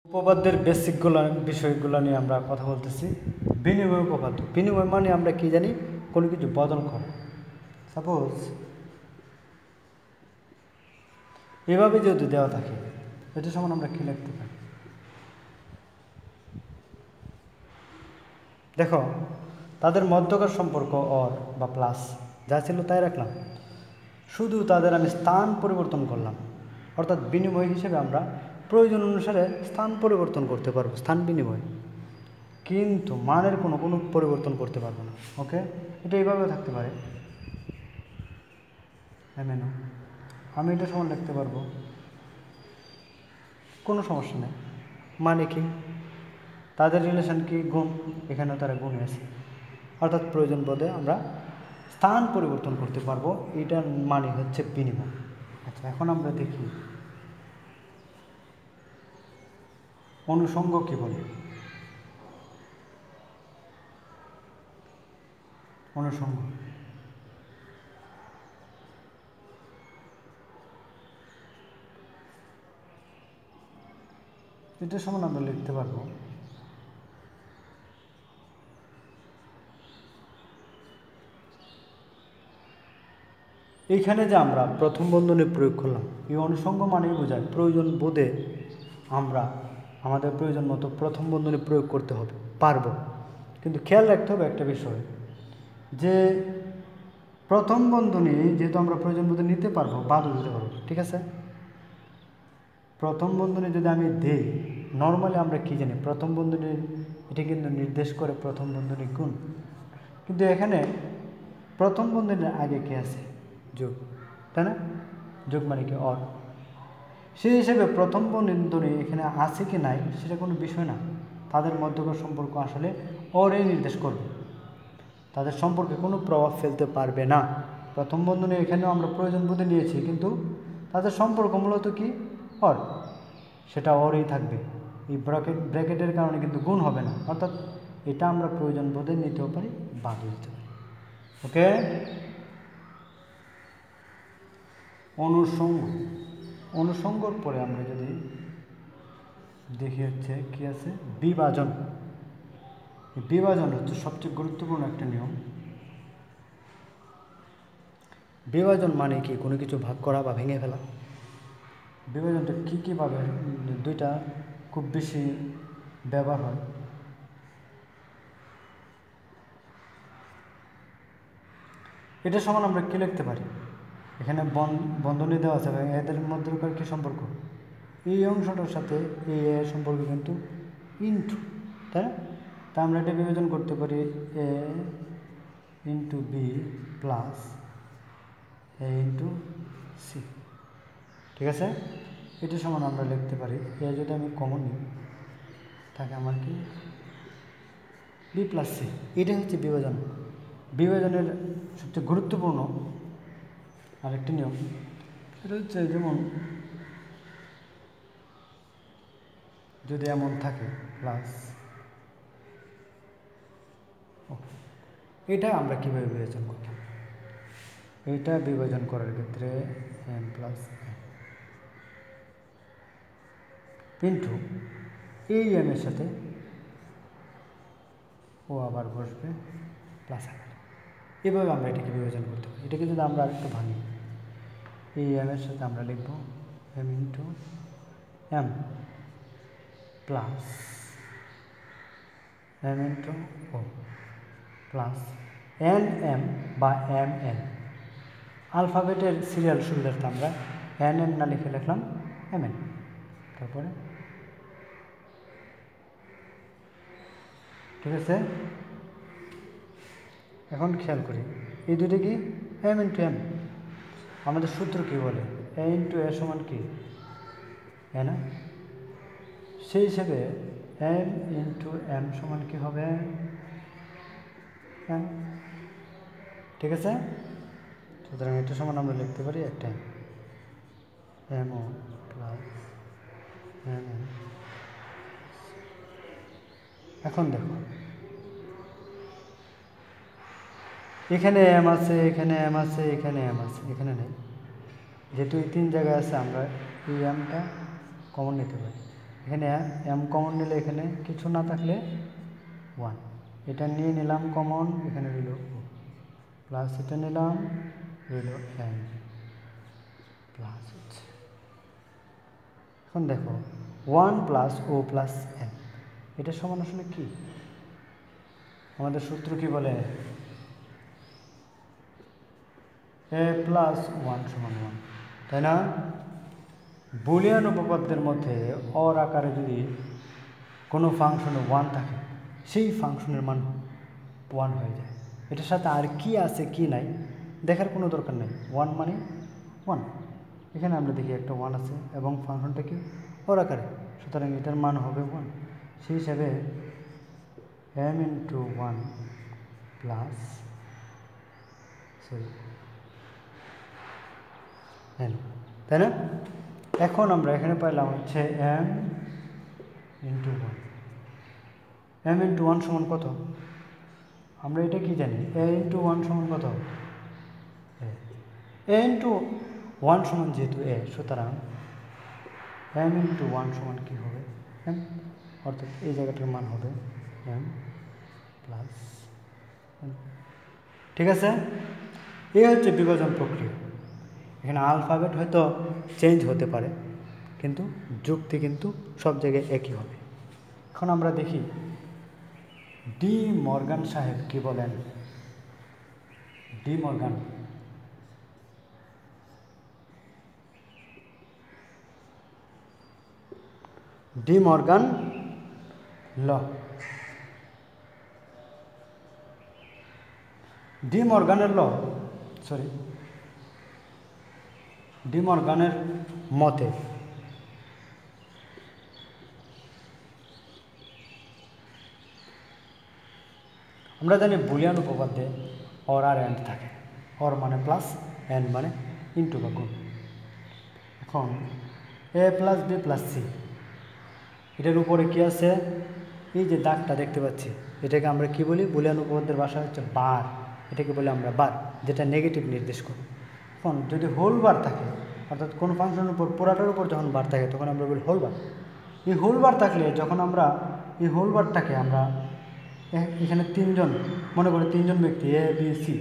উপপাদ্যের বেসিকগুলো বিষয়গুলো নিয়ে আমরা কথা বলতেছি। বিনিময় উপপাদ্য, বিনিময় মানে আমরা কি জানি, কোনো কিছু বদল করা। সাপোজ এভাবে যদি দেওয়া থাকে, এটা সমান আমরা কি লিখতে পারি? দেখো, তাদের মধ্যকার সম্পর্ক অর বা প্লাস যা ছিল তাই রাখলাম, শুধু তাদের আমি স্থান পরিবর্তন করলাম। অর্থাৎ বিনিময় হিসেবে আমরা প্রয়োজন অনুসারে স্থান পরিবর্তন করতে পারবো, স্থান বিনিময়, কিন্তু মানের কোনো পরিবর্তন করতে পারবো না। ওকে, এটা এইভাবে থাকতে পারে। আমি এটা সমান লিখতে পারবো, কোনো সমস্যা নেই। মানে কি, তাদের রিলেশন কি, গুণ, এখানেও তারা গুণে আছে। অর্থাৎ প্রয়োজন বোধে আমরা স্থান পরিবর্তন করতে পারবো, এটার মানে হচ্ছে বিনিময়। আচ্ছা, এখন আমরা দেখি অনুষঙ্গ কি বলে। অনুষঙ্গ এটা সমান আমরা লিখতে পারবো এইখানে যে আমরা প্রথম বন্ধনী প্রয়োগ করলাম, এই অনুষঙ্গ মানেই বোঝায় প্রয়োজন বোধে আমরা আমাদের প্রয়োজন মতো প্রথম বন্ধনী প্রয়োগ করতে হবে, পারবো। কিন্তু খেয়াল রাখতে হবে একটা বিষয়, যে প্রথম বন্ধনী যেহেতু আমরা প্রয়োজন বোধে নিতে পারবো, বাদও দিতে পারবো, ঠিক আছে। প্রথম বন্ধনী যদি আমি দেই, নর্মালি আমরা কি জানি, প্রথম বন্ধনী এটা কিন্তু নির্দেশ করে প্রথম বন্ধনী গুণ, কিন্তু এখানে প্রথম বন্ধনীর আগে কি আছে, যোগ, তাই না? যোগ মানে কি, অর। সেই হিসেবে প্রথম বন্ধনী এখানে আছে কি নাই সেটা কোনো বিষয় না, তাদের মধ্যকার সম্পর্ক আসলে অরে নির্দেশ করবে, তাদের সম্পর্কে কোনো প্রভাব ফেলতে পারবে না। প্রথম বন্ধনী এখানেও আমরা প্রয়োজন বোধে নিয়েছি, কিন্তু তাদের সম্পর্ক মূলত কি, অর, সেটা অরেই থাকবে। এই ব্র্যাকেটের কারণে কিন্তু গুণ হবে না, অর্থাৎ এটা আমরা প্রয়োজন বোধে নিতেও পারি, বাদও দিতে পারি। ওকে, অনুষঙ্গ, অনুষঙ্গর পরে আমরা যদি দেখি হচ্ছে কি আছে, বিভাজন। বিভাজন হচ্ছে সবচেয়ে গুরুত্বপূর্ণ একটা নিয়ম। বিভাজন মানে কি, কোনো কিছু ভাগ করা বা ভেঙে ফেলা। বিভাজনটা কীভাবে, দুইটা খুব বেশি ব্যবহার হয়। এটা সমান আমরা কী লিখতে পারি, এখানে বন্ধনী দেওয়া আছে এবং এদের মধ্যকার কী সম্পর্ক, এই অংশটার সাথে এই এর সম্পর্ক কিন্তু ইন্টু, তাই না? তা আমরা এটা বিভাজন করতে পারি এ ইন্টু বি প্লাস এ ইন্টু সি, ঠিক আছে। এটা সমান আমরা লিখতে পারি, এ যদি আমি কমন নিই তাকে আমার কি, বি প্লাস সি। এটা হচ্ছে বিভাজন। বিভাজনের সবচেয়ে গুরুত্বপূর্ণ আরেকটি নিয়ম, এটা হচ্ছে যেমন যদি এমন থাকে প্লাস, এটা আমরা কীভাবে বিভাজন করতাম, এটা বিভাজন করার ক্ষেত্রে এম প্লাস ইন্টু এই এমের সাথে ও আবার বসবে প্লাস আকারে, এভাবে আমরা এটাকে বিভাজন করতে পারি। এটাকে যদি আমরা আরেকটু ভাঙি, এই এমের সাথে আমরা লিখব M into M plus M into O plus N M বা এম এন। আলফাবেটের সিরিয়াল সুবিধার্থে আমরা এন এম না লিখে লিখলাম এম এন। তারপরে ঠিক আছে, এখন খেয়াল করি এই দুটো কি, এম ইন্টু এম। আমাদের সূত্র কী বলে, এ ইন্টু এ সমান কি, এ না? সেই হিসেবে এম ইন্টু এম সমান কি হবে, এম, ঠিক আছে। সুতরাং এটা সমান আমরা লিখতে পারি একটা M O plus M N. এখন দেখো এখানে এম আছে, এখানে এম আছে, এখানে এম আছে, এখানে নেই। যেহেতু এই তিন জায়গায় আছে, আমরা এই এমটা কমন নিতে পারি, এখানে এম কমন নিলে এখানে কিছু না থাকলে 1, এটা নিয়ে নিলাম কমন, এখানে রইল ও, প্লাস এটা নিলাম রইল এম প্লাস হচ্ছে। এখন দেখো 1 প্লাস ও প্লাস এম, এটা সমান আসলে কি? আমাদের সূত্র কি বলে? এ প্লাস 1 সমান 1, তাই না? বুলিয়ান উপপাদ্যের মধ্যে অর আকারে যদি কোনো ফাংশনে 1 থাকে, সেই ফাংশনের মান 1 হয়ে যায়। এটার সাথে আর কি আছে কি নাই দেখার কোনো দরকার নেই, 1 মানে 1। এখানে আমরা দেখি একটা 1 আছে এবং ফাংশনটা কি অর আকারে, সুতরাং এটার মান হবে 1। সেই হিসাবে m ইন্টু 1 প্লাস n, তাই না? এখন আমরা এখানে পাইলাম হচ্ছে m ইন্টু 1। m ইন্টু 1 সমান কত? আমরা এটা কি জানি? a ইন্টু 1 সমান কত? a ইন্টু 1 সমান যেহেতু a, সুতরাং m ইন্টু 1 সমান কি হবে? m, অর্থাৎ এই জায়গাটার মান হবে m প্লাস n। ঠিক আছে? এই হচ্ছে বিভাজন প্রক্রিয়া। এখানে আলফাবেট হয়তো চেঞ্জ হতে পারে, কিন্তু যুক্তি কিন্তু সব জায়গায় একই হবে। এখন আমরা দেখি ডি মর্গান সাহেব কি বলেন। ডি মর্গান ল, ডি মর্গানের মতে আমরা জানি বুলিয়ান উপপাদ্যে অর আর এন্ড থাকে, অর মানে প্লাস, এন্ড মানে ইন্টু বা গুণ। এখন এ প্লাস বি প্লাস সি, এটার উপরে কি আছে? এই যে দাগটা দেখতে পাচ্ছি, এটাকে আমরা কি বলি? বুলিয়ান উপপাদ্যের ভাষা হচ্ছে বার, এটাকে বলি আমরা বার, যেটা নেগেটিভ নির্দেশ করে। এখন যদি হোল বার থাকে, অর্থাৎ কোনো ফাংশনের উপর পুরাটার উপর যখন বার থাকে তখন আমরা বলি হোল বার। এই হোল বার থাকলে যখন আমরা এই হোল বারটাকে আমরা এখানে তিনজন, মনে করি তিনজন ব্যক্তি এ বি সি,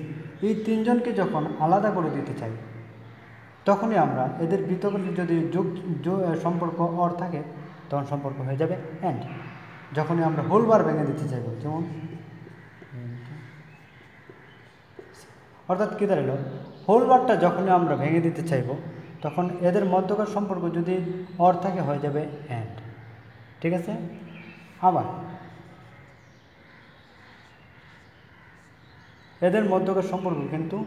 এই তিনজনকে যখন আলাদা করে দিতে চাই তখনই আমরা এদের ভিতরে যদি সম্পর্ক অর থাকে তখন সম্পর্ক হয়ে যাবে এন্ড। যখনই আমরা হোল বার ভেঙে দিতে চাইব, যেমন অর্থাৎ কী দাঁড়ালো, হোল বারটা যখনই আমরা ভেঙে দিতে চাইব তখন এদের মধ্যকার সম্পর্ক যদি অর থাকে হয়ে যাবে এন্ড। ঠিক আছে? আবার এদের মধ্যকার সম্পর্ক কিন্তু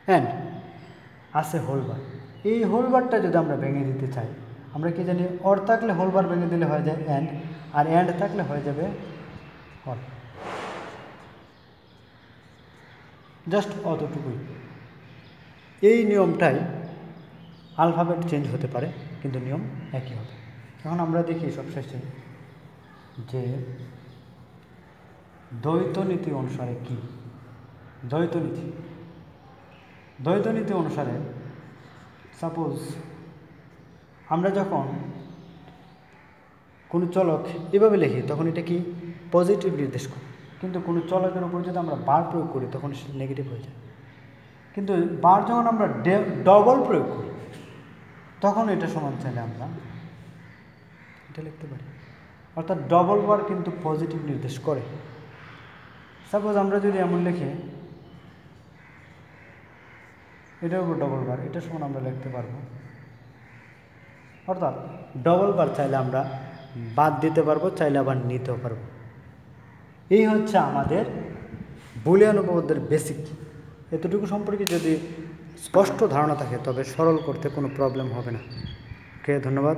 এন্ড আছে হোল বার। এই হোল বারটা যদি আমরা ভেঙে দিতে চাই, আমরা কি জানি? অর থাকলে হোল বার ভেঙে দিলে হয়ে যায় এন্ড, আর এন্ড থাকলে হয়ে যাবে অর। জাস্ট অতটুকুই। এই নিয়মটাই, আলফাবেট চেঞ্জ হতে পারে কিন্তু নিয়ম একই হবে। এখন আমরা দেখি সবশেষে যে দ্বৈত নীতি অনুসারে কি। দ্বৈত নীতি অনুসারে সাপোজ আমরা যখন কোনো চলক এভাবে লিখি তখন এটা কি পজিটিভ নির্দেশ করে, কিন্তু কোনো চলকের উপর যদি আমরা বার প্রয়োগ করি তখন সেটা নেগেটিভ হয়ে যায়। কিন্তু বার যখন আমরা ডবল প্রয়োগ করি তখন এটা সমান চাইলে আমরা এটা লিখতে পারি। অর্থাৎ ডবল বার কিন্তু পজিটিভ নির্দেশ করে। সাপোজ আমরা যদি এমন লিখি, এটার উপর ডবল বার, এটা সমান আমরা লিখতে পারবো। অর্থাৎ ডবল বার চাইলে আমরা বাদ দিতে পারবো, চাইলে আবার নিতেও পারবো। এই হচ্ছে আমাদের বুলিয়ান উপপাদ্যের বেসিক। এতটুকু সম্পর্কে যদি স্পষ্ট ধারণা থাকে তবে সরল করতে কোনো প্রবলেম হবে না। ওকে, ধন্যবাদ।